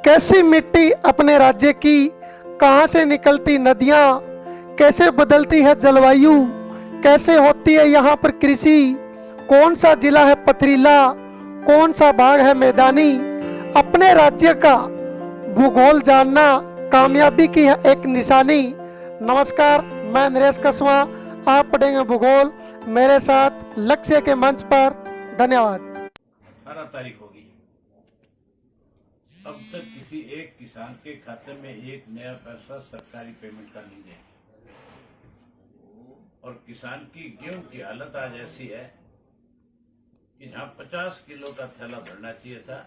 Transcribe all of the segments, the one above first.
कैसी मिट्टी अपने राज्य की, कहाँ से निकलती नदियाँ, कैसे बदलती है जलवायु, कैसे होती है यहाँ पर कृषि, कौन सा जिला है पथरीला, कौन सा भाग है मैदानी। अपने राज्य का भूगोल जानना कामयाबी की है एक निशानी। नमस्कार, मैं नरेश कसवा, आप पढ़ेंगे भूगोल मेरे साथ लक्ष्य के मंच पर। धन्यवाद। 18 तारीख होगी। अब तक किसी एक किसान के खाते में एक नया पैसा सरकारी पेमेंट का नहीं है। और किसान की गेहूं की हालत आज ऐसी है कि जहां 50 किलो का थैला भरना चाहिए था,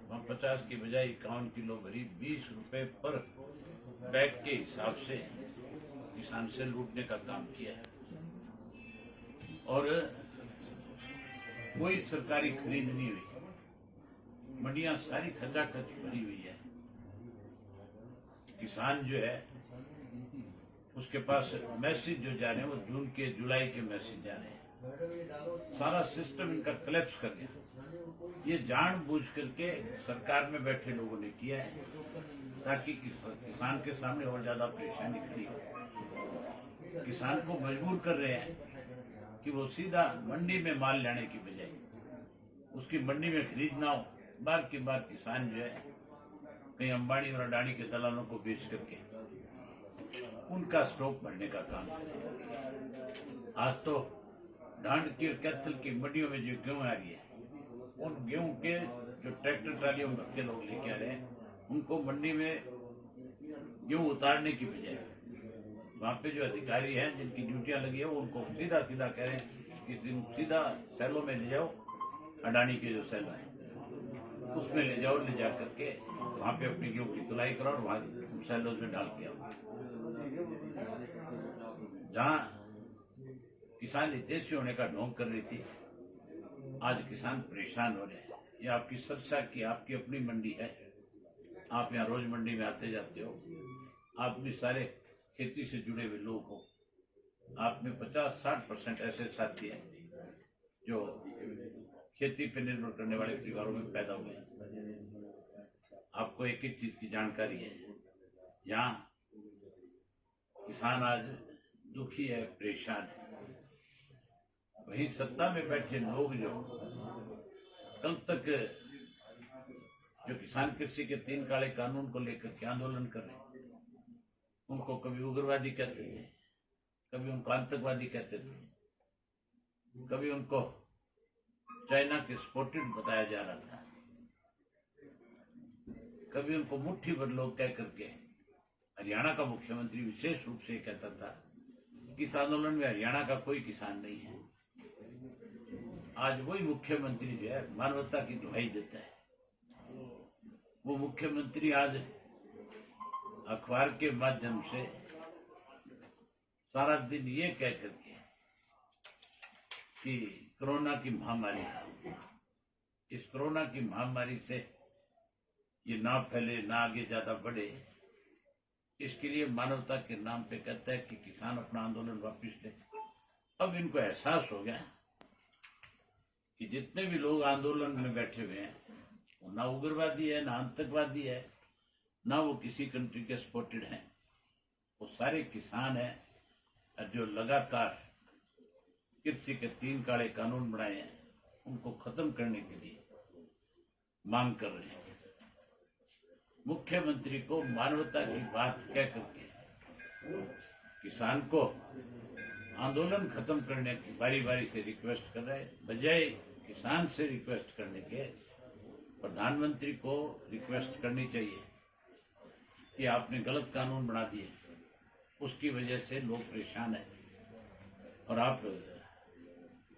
वहां 50 की बजाय 51 किलो भरी 20 रुपए पर बैग के हिसाब से किसान से लूटने का काम किया है। और कोई सरकारी खरीद नहीं हुई, मंडियां सारी खचाखच भरी हुई है। किसान जो है उसके पास मैसेज जो जा रहे हैं वो जून के जुलाई के मैसेज जा रहे हैं। सारा सिस्टम इनका कोलैप्स कर गया। ये जानबूझ करके सरकार में बैठे लोगों ने किया है ताकि किसान के सामने और ज्यादा परेशानी खड़ी हो। किसान को मजबूर कर रहे हैं कि वो सीधा मंडी में माल लाने की बजाय उसकी मंडी में खरीद ना हो, बार की बार किसान जो है कहीं अंबानी और अडानी के दलालों को बेच करके उनका स्टॉक भरने का काम है। आज तो डांड की और कैथल की मंडियों में जो गेहूं आ रही है, उन गेहूं के जो ट्रैक्टर ट्रालियों में भर के लोग लेके आ रहे हैं, उनको मंडी में गेहूं उतारने की बजाय वहां पे जो अधिकारी हैं जिनकी ड्यूटियां लगी है वो उनको सीधा सीधा कह रहे हैं कि दिन सीधा सैलों में ले जाओ, अडानी के जो सैलो है उसमें ले जाओ, ले जा करके वहां पे अपनी गेहूं की तुलाई करो और वहां सैलोज में डाल के आओ। जहां किसान हितैषी होने का ढोंग कर रही थी, आज किसान परेशान हो रहे हैं। ये आपकी सरसा की आपकी अपनी मंडी है, आप यहाँ रोज मंडी में आते जाते हो, आप भी सारे खेती से जुड़े हुए लोग हो। आप में 50-60% ऐसे साथी हैं जो खेती पर निर्भर करने वाले परिवारों में पैदा हुए हैं। आपको एक एक चीज की जानकारी है। यहाँ किसान आज दुखी है, परेशान है। वहीं सत्ता में बैठे लोग जो कल तक जो किसान कृषि के 3 काले कानून को लेकर के आंदोलन कर रहे हैं, उनको कभी उग्रवादी कहते थे, कभी उनको आतंकवादी कहते थे, कभी उनको चाइना के स्पोर्टेड बताया जा रहा था, कभी उनको मुट्ठी भर लोग कह करके हरियाणा का मुख्यमंत्री विशेष रूप से कहता था कि इस आंदोलन में हरियाणा का कोई किसान नहीं है। आज वही मुख्यमंत्री जो है मानवता की दुहाई देता है। वो मुख्यमंत्री आज अखबार के माध्यम से सारा दिन ये कह करके कि कोरोना की महामारी, इस कोरोना की महामारी से ये ना फैले, ना आगे ज्यादा बढ़े, इसके लिए मानवता के नाम पे कहता है कि किसान अपना आंदोलन वापस ले। अब इनको एहसास हो गया कि जितने भी लोग आंदोलन में बैठे हुए हैं वो ना उग्रवादी है, ना आतंकवादी है, ना वो किसी कंट्री के सपोर्टेड हैं। वो सारे किसान हैं जो लगातार कृषि के 3 काले कानून बनाए हैं, उनको खत्म करने के लिए मांग कर रहे हैं। मुख्यमंत्री को मानवता की बात कह करके किसान को आंदोलन खत्म करने की बारी बारी से रिक्वेस्ट कर रहे हैं, बजाय किसान से रिक्वेस्ट करने के प्रधानमंत्री को रिक्वेस्ट करनी चाहिए कि आपने गलत कानून बना दिए, उसकी वजह से लोग परेशान हैं और आप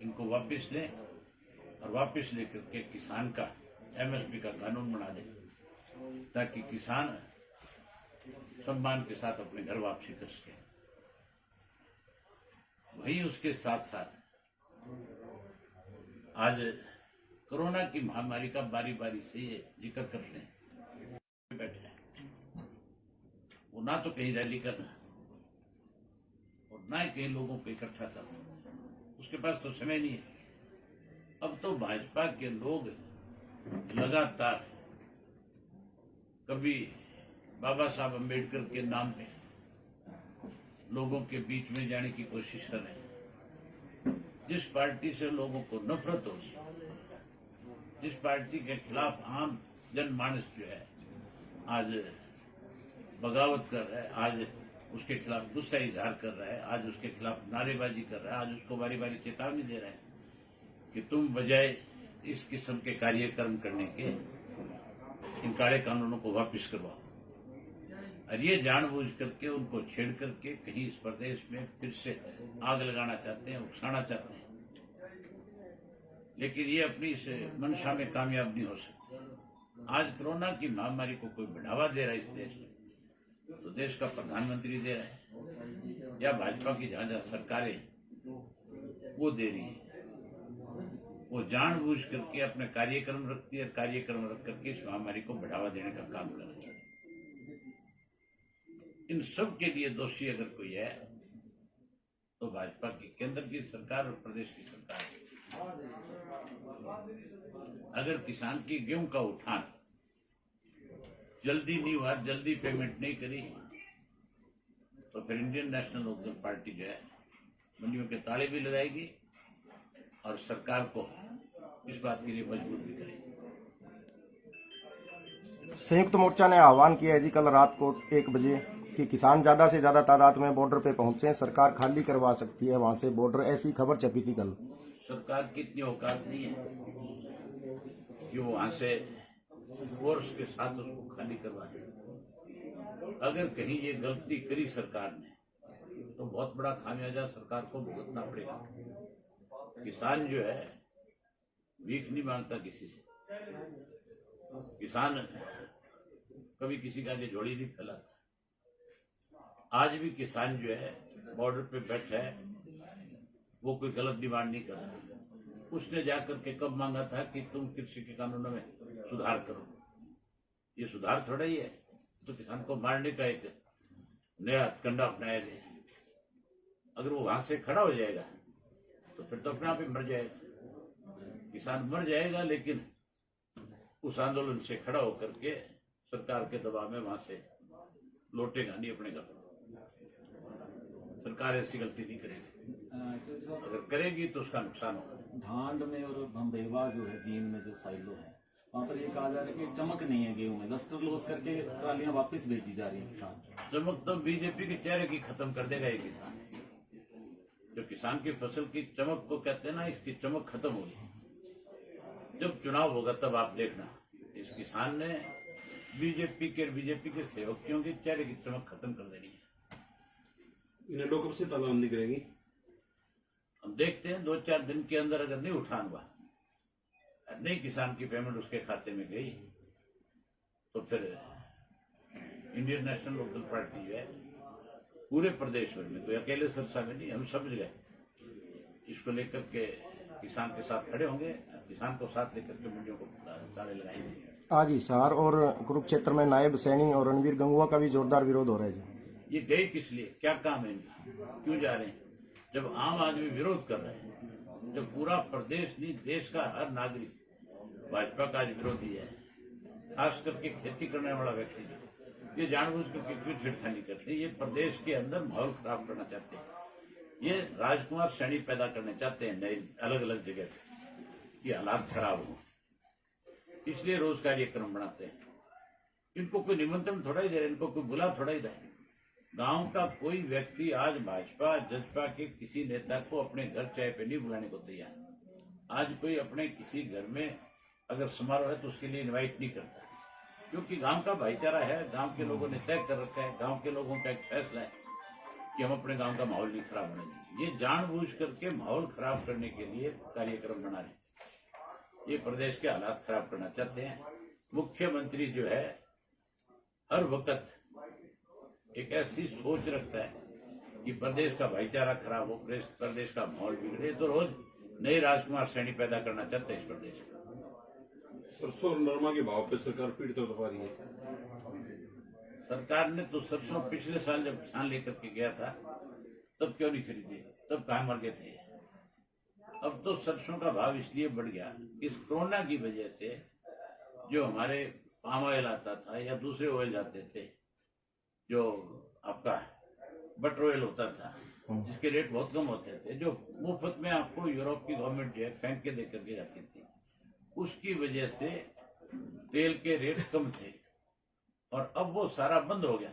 इनको वापस लें और वापस लेकर के किसान का एमएसपी का कानून बना दें ताकि किसान सम्मान के साथ अपने घर वापसी कर सके। वहीं उसके साथ साथ आज कोरोना की महामारी का बारी बारी से ये जिक्र करते हैं, बैठे हैं वो ना तो कहीं रैली करना और ना ही कहीं लोगों को इकट्ठा करना, उसके पास तो समय नहीं है। अब तो भाजपा के लोग लगातार कभी बाबा साहब अम्बेडकर के नाम पे लोगों के बीच में जाने की कोशिश कर रहे हैं। जिस पार्टी से लोगों को नफरत होगी, जिस पार्टी के खिलाफ आम जनमानस जो है आज बगावत कर रहा है, आज उसके खिलाफ गुस्सा इजहार कर रहा है, आज उसके खिलाफ नारेबाजी कर रहा है, आज उसको बारी बारी चेतावनी दे रहा है कि तुम बजाय इस किस्म के कार्यक्रम करने के इन काले कानूनों को वापस करवाओ। और ये जानबूझ करके उनको छेड़ करके कहीं इस प्रदेश में फिर से आग लगाना चाहते हैं, उकसाना चाहते हैं, लेकिन ये अपनी इस मंशा में कामयाब नहीं हो सकते। आज कोरोना की महामारी को कोई बढ़ावा दे रहा है इस देश में, तो देश का प्रधानमंत्री दे रहा है या भाजपा की जहां जहां सरकारें वो दे रही है। वो जानबूझ करके अपने कार्यक्रम रखती है, कार्यक्रम रख करके इस महामारी को बढ़ावा देने का काम कर रही है। इन सब के लिए दोषी अगर कोई है तो भाजपा की केंद्र की सरकार और प्रदेश की सरकार है। अगर किसान की गेहूं का उठान जल्दी नहीं हुआ, जल्दी पेमेंट नहीं करी, तो फिर इंडियन नेशनल लोकदल पार्टी जो है मंडियों के ताले भी लगाएगी और सरकार को इस बात के लिए मजबूर भी करेगी। संयुक्त मोर्चा ने आह्वान किया है जी कल रात को 1 बजे कि किसान ज्यादा से ज्यादा तादाद में बॉर्डर पे पहुंचे, सरकार खाली करवा सकती है वहां से बॉर्डर, ऐसी खबर छपी थी कल। सरकार की इतनी औकात नहीं है कि वो वहां से फोर्स के साथ उसको खाली करवा दे। अगर कहीं ये गलती करी सरकार ने तो बहुत बड़ा खामियाजा सरकार को भुगतना पड़ेगा। किसान जो है भीख नहीं मांगता किसी से, किसान कभी किसी का आगे झोली नहीं फैलाता। आज भी किसान जो है बॉर्डर पे बैठा है, वो कोई गलत डिमांड नहीं कर रहा। उसने जाकर के कब मांगा था कि तुम कृषि के कानूनों में सुधार करो। ये सुधार थोड़ा ही है, तो किसान को मारने का एक नया कंडा अपनाया गया। अगर वो वहां से खड़ा हो जाएगा तो फिर तो अपने आप ही मर जाएगा। किसान मर जाएगा, लेकिन उस आंदोलन से खड़ा होकर के सरकार के दबाव में वहां से लौटेगा नहीं अपने घर। सरकार ऐसी गलती नहीं करेगी, अगर करेगी तो उसका नुकसान होगा। ढांड में और भंबेवा जो है, जीन में जो साइलो है, वहाँ पर ये कहा जा रहा है कि चमक नहीं है गेहूं में, लस्टर लॉस करके ट्रालियां वापस भेजी जा रही है किसान। चमक तो बीजेपी के चेहरे की खत्म कर देगा ये किसान। जो किसान की फसल की चमक को कहते हैं ना, इसकी चमक खत्म होगी। जब चुनाव होगा तब आप देखना, इस किसान ने बीजेपी के सेवकियों के चेहरे की चमक खत्म कर देनी है। इन्हें लोग कब से तालाबंदी करेंगी? हम देखते हैं 2-4 दिन के अंदर अगर नहीं उठान हुआ, नहीं किसान की पेमेंट उसके खाते में गई, तो फिर इंडियन नेशनल लोकदल पार्टी जो है पूरे प्रदेश भर में, कोई अकेले सरसा में नहीं, हम समझ गए इसको लेकर के किसान के साथ खड़े होंगे, किसान को साथ लेकर के मंडियों को ताले लगाएंगे। आज हिसार और कुरुक्षेत्र में नायब सैनी और रणवीर गंगुआ का भी जोरदार विरोध हो रहा है जी। ये गए किस लिए, क्या काम है इनका, क्यों जा रहे हैं? जब आम आदमी विरोध कर रहे हैं, जब पूरा प्रदेश नहीं देश का हर नागरिक भाजपा का आज विरोधी है, खास करके खेती करने वाला व्यक्ति ये जानबूझ करके क्यों छिड़खानी करते हैं? ये प्रदेश के अंदर माहौल खराब करना चाहते हैं, ये राजकुमार श्रेणी पैदा करने चाहते हैं नए अलग अलग जगह पे, ये हालात खराब हो, इसलिए रोज कार्यक्रम बनाते हैं। इनको कोई निमंत्रण थोड़ा ही दे रहे, इनको कोई बुला थोड़ा ही रहे। गांव का कोई व्यक्ति आज भाजपा जजपा के किसी नेता को अपने घर चाय पे नहीं बुलाने को तैयार। आज कोई अपने किसी घर में अगर समारोह है तो उसके लिए इनवाइट नहीं करता, क्योंकि गांव का भाईचारा है, गांव के लोगों ने तय कर रखा है, गांव के लोगों का एक फैसला है कि हम अपने गांव का माहौल नहीं खराब होने देंगे। ये जानबूझ करके माहौल खराब करने के लिए कार्यक्रम बना रहे, ये प्रदेश के हालात खराब करना चाहते हैं। मुख्यमंत्री जो है हर वक्त एक ऐसी सोच रखता है कि प्रदेश का भाईचारा खराब हो, प्रदेश का माहौल बिगड़े, तो रोज नए राजकुमार श्रेणी पैदा करना चाहते हैं इस प्रदेश में। सरसों और नरमा के भाव पे सरकार पीड़ित हो पा रही है। सरकार ने तो सरसों पिछले साल जब किसान लेकर के गया था तब क्यों नहीं खरीदी, तब कहाँ मर गए थे। अब तो सरसों का भाव इसलिए बढ़ गया, इस कोरोना की वजह से जो हमारे पाम ऑयल आता था या दूसरे ऑयल जाते थे, जो आपका बटर ऑयल होता था, जिसके रेट बहुत कम होते थे, जो मुफ्त में आपको यूरोप की गवर्नमेंट जो है फेंक के दे करके जाती थी, उसकी वजह से तेल के रेट कम थे। और अब वो सारा बंद हो गया,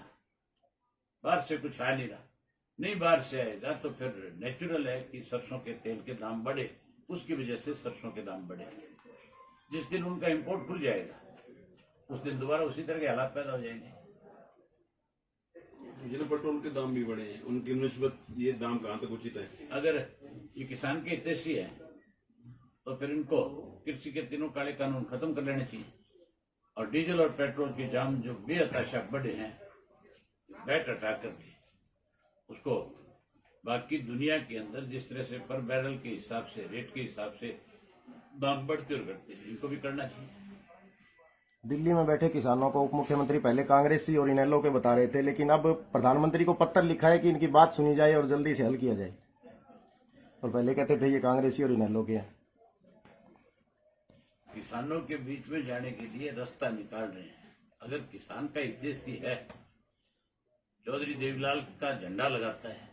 बाहर से कुछ आ नहीं रहा। नहीं बाहर से आएगा तो फिर नेचुरल है कि सरसों के तेल के दाम बढ़े, उसकी वजह से सरसों के दाम बढ़े। जिस दिन उनका इंपोर्ट खुल जाएगा उस दिन दोबारा उसी तरह के हालात पैदा हो जाएंगे। जिन पेट्रोल के दाम भी बढ़े हैं, उनकी निस्बत ये दाम कहाँ तक उचित है? अगर ये किसान के हितैषी है तो फिर इनको कृषि के तीनों काले कानून खत्म कर लेने चाहिए, और डीजल और पेट्रोल के दाम जो बेहताशा बढ़े हैं, बैट हटा करके उसको बाकी दुनिया के अंदर जिस तरह से पर बैरल के हिसाब से, रेट के हिसाब से दाम बढ़ते और घटते, इनको भी करना चाहिए। दिल्ली में बैठे किसानों को उप मुख्यमंत्री पहले कांग्रेसी और इनेलो के बता रहे थे, लेकिन अब प्रधानमंत्री को पत्र लिखा है कि इनकी बात सुनी जाए और जल्दी से हल किया जाए, और पहले कहते थे ये कांग्रेसी और इनेलो के हैं। किसानों के बीच में जाने के लिए रास्ता निकाल रहे हैं। अगर किसान का हितैषी है, चौधरी देवीलाल का झंडा लगाता है,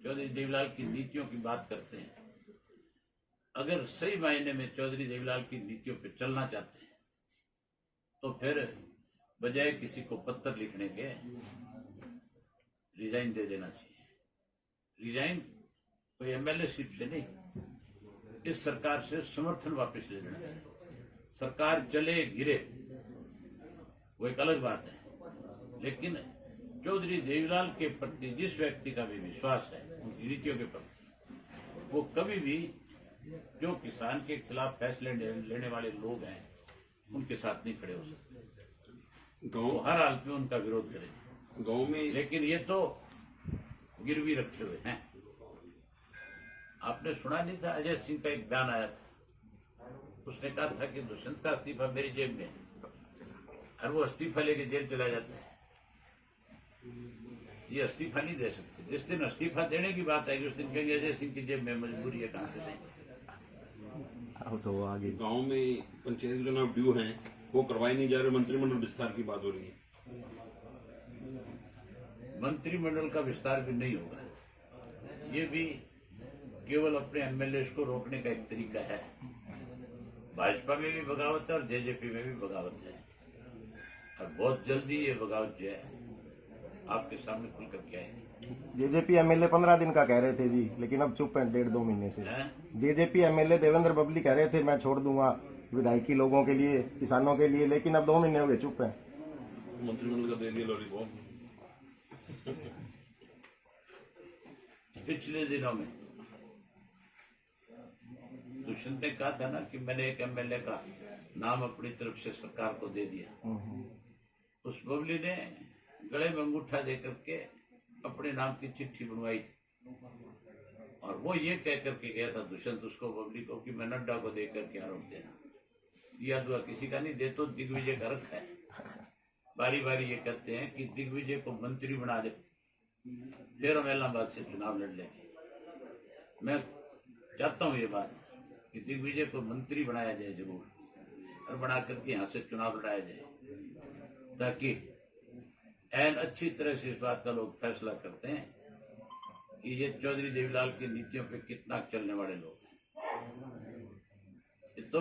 चौधरी देवीलाल की नीतियों की बात करते हैं, अगर सही मायने में चौधरी देवीलाल की नीतियों पे चलना चाहते हैं तो फिर बजाय किसी को पत्र लिखने के रिजाइन दे देना चाहिए। रिजाइन कोई एमएलए सीट से नहीं, इस सरकार से समर्थन वापस ले लेना चाहिए। सरकार चले गिरे वो एक अलग बात है, लेकिन चौधरी देवीलाल के प्रति जिस व्यक्ति का भी विश्वास है उनकी नीतियों के प्रति, वो कभी भी जो किसान के खिलाफ फैसले लेने वाले लोग हैं उनके साथ नहीं खड़े हो सकते। वो हर हाल में उनका विरोध करेंगे गांव में। लेकिन ये तो गिरवी रखे हुए हैं। आपने सुना नहीं था, अजय सिंह का एक बयान आया था, उसने कहा था कि दुष्यंत का इस्तीफा मेरी जेब में, और वो इस्तीफा लेके जेल चला जाता है। ये इस्तीफा नहीं दे सकते। जिस दिन इस्तीफा देने की बात आएगी उस दिन कहेंगे अजय सिंह की जेब में मजबूरी है, कहां से देंगे। तो आगे गांव में पंचायत चुनाव ड्यू हैं, वो करवाए नहीं जा रहे, मंत्रिमंडल विस्तार की बात हो रही है। मंत्रिमंडल का विस्तार भी नहीं होगा, ये भी केवल अपने एमएलए को रोकने का एक तरीका है। भाजपा में भी बगावत है और जेजेपी में भी बगावत है, और बहुत जल्दी ये बगावत जो है आपके सामने खुलकर के आएगी। जेजेपी एमएलए 15 दिन का कह रहे थे जी, लेकिन अब चुप है 1.5-2 महीने से। जेजेपी एमएलए देवेंद्र बबली कह रहे थे मैं छोड़ दूंगा विधायकी लोगों के लिए, किसानों के लिए, लेकिन अब 2 महीने हो गए चुप है। मंत्रिमंडल का दे दिया लॉलीपॉप। पिछले दिनों में दुष्यंत ने कहा था ना कि मैंने एक एमएलए का नाम अपनी तरफ से सरकार को दे दिया। उस बबली ने गले में अंगूठा दे करके अपने नाम की चिट्ठी बनवाई थी, और वो ये कह करके गया था दुष्यंत उसको, बबली को, कि मैं नड्डा को दे करके आरोप देना। यह दुआ किसी का नहीं दे, तो दिग्विजय का रखा है। बारी बारी ये कहते हैं कि दिग्विजय को मंत्री बना दे, फिर हम इलाहाबाद से चुनाव लड़ लेंगे। मैं चाहता हूँ ये बात कि दिग्विजय को मंत्री बनाया जाए जरूर, और बना करके यहाँ से चुनाव लड़ाया जाए, ताकि एन अच्छी तरह से इस बात का लोग फैसला करते हैं कि ये चौधरी देवीलाल की नीतियों पे कितना चलने वाले लोग हैं। ये तो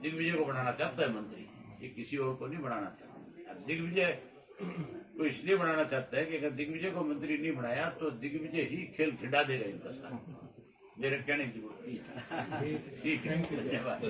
दिग्विजय को बनाना चाहता है मंत्री, ये किसी और को नहीं बनाना चाहता। दिग्विजय को इसलिए बनाना चाहता है कि अगर दिग्विजय को मंत्री नहीं बनाया तो दिग्विजय ही खेल खिला देगा इनका साथ। मेरे कहने की जरूरत नहीं है। ठीक है, धन्यवाद।